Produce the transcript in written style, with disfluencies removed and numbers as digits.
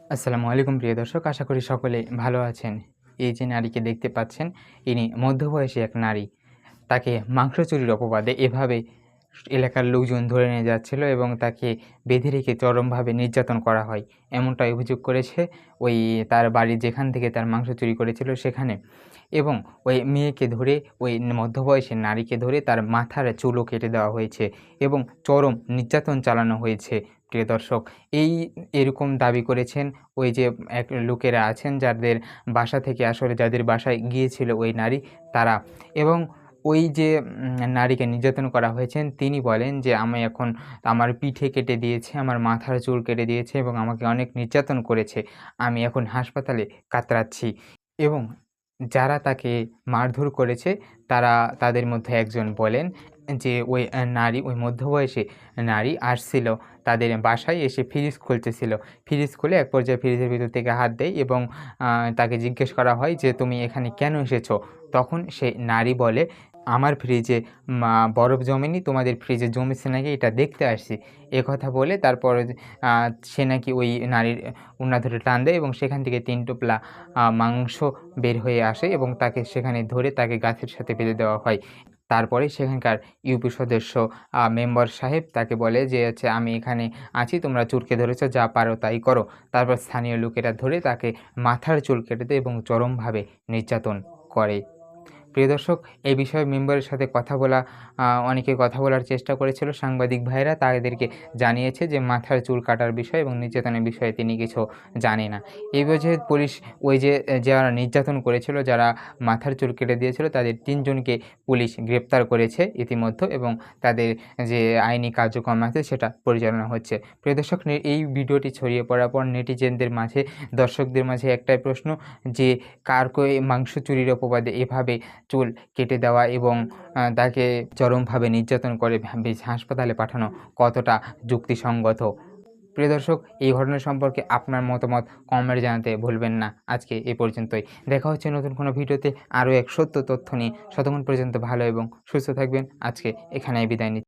আসসালামু আলাইকুম প্রিয় দর্শক, আশা করি সকলে ভালো আছেন। এই যে নারীকে দেখতে পাচ্ছেন, ইনি মধ্যবয়সী এক নারী। তাকে মাংস চুরির অপবাদে এভাবে এলাকার লোকজন ধরে নিয়ে যাচ্ছিল এবং তাকে বেঁধে রেখে চরমভাবে নির্যাতন করা হয়। এমনটাই অভিযোগ করেছে ওই তার বাড়ি যেখান থেকে তার মাংস চুরি করেছিল সেখানে। এবং ওই মেয়েকে ধরে, ওই মধ্যবয়সী নারীকে ধরে তার মাথার চুলও কেটে দেওয়া হয়েছে এবং চরম নির্যাতন চালানো হয়েছে। প্রিয় দর্শক, এরকম দাবি করেছেন ওই যে এক লোকেরা আছেন যাদের বাসা থেকে আসলে যাদের বাসায় গিয়েছিল ওই নারী তারা। এবং ওই যে নারীকে নির্যাতন করা হয়েছেন তিনি বলেন যে, "আমি এখন আমার পিঠে কেটে দিয়েছে, আমার মাথার চুল কেটে দিয়েছে এবং আমাকে অনেক নির্যাতন করেছে। আমি এখন হাসপাতালে কাতরাচ্ছি।" এবং যারা তাকে মারধর করেছে তাদের মধ্যে একজন বলেন যে ওই নারী, ওই মধ্যবয়সী নারী আসছিল তাদের বাসায় এসে ফ্রিজ খুলতেছিল। ফ্রিজ খুলে এক পর্যায়ে ফ্রিজের ভিতর থেকে হাত দেয় এবং তাকে জিজ্ঞেস করা হয় যে, "তুমি এখানে কেন এসেছো?" তখন সে নারী বলে, "আমার ফ্রিজে বরফ জমেনি, তোমাদের ফ্রিজে জমেছে নাকি এটা দেখতে আসছি।" একথা বলে তারপরে আ সে নাকি ওই নারীর ওড়না ধরে টান দেয় এবং সেখান থেকে ৩ টোপলা মাংস বের হয়ে আসে এবং তাকে সেখানে ধরে তাকে গাছের সাথে বেঁধে দেওয়া হয়। তারপরে সেখানকার ইউপি সদস্য মেম্বার সাহেব তাকে বলে যে হচ্ছে, "আমি এখানে আছি, তোমরা চোরকে ধরেছ, যা পারো তাই করো।" তারপর স্থানীয় লোকেরা ধরে তাকে মাথার চুল কেটে দেয় এবং চরমভাবে নির্যাতন করে। প্রিয় দর্শক, এই বিষয়ে মেম্বারের সাথে কথা বলা অনেকে কথা বলার চেষ্টা করেছিল। সাংবাদিক ভাইয়েরা তাদেরকে জানিয়েছে যে মাথার চুল কাটার বিষয় এবং নির্যাতনের বিষয়ে তিনি কিছু জানে না। এই বুঝে পুলিশ ওই যে যারা নির্যাতন করেছিল, যারা মাথার চুল কেটে দিয়েছিল তাদের ৩ জনকে পুলিশ গ্রেপ্তার করেছে ইতিমধ্যে এবং তাদের যে আইনি কার্যক্রম আছে সেটা পরিচালনা হচ্ছে। প্রিয় দর্শক, এই ভিডিওটি ছড়িয়ে পড়ার পর নেটিজেনদের মাঝে, দর্শকদের মাঝে একটাই প্রশ্ন যে মাংস চুরির অপবাদে এভাবে চুল কেটে দেওয়া এবং তাকে চরমভাবে নির্যাতন করে হাসপাতালে পাঠানো কতটা যুক্তিসঙ্গত? প্রিয় দর্শক, এই ঘটনা সম্পর্কে আপনার মতামত কমেন্টে জানাতে ভুলবেন না। আজকে এ পর্যন্তই। দেখা হচ্ছে নতুন কোনো ভিডিওতে আরও এক সত্য তথ্য নিয়ে। ততক্ষণ পর্যন্ত ভালো এবং সুস্থ থাকবেন। আজকে এখানেই বিদায় নিচ্ছি।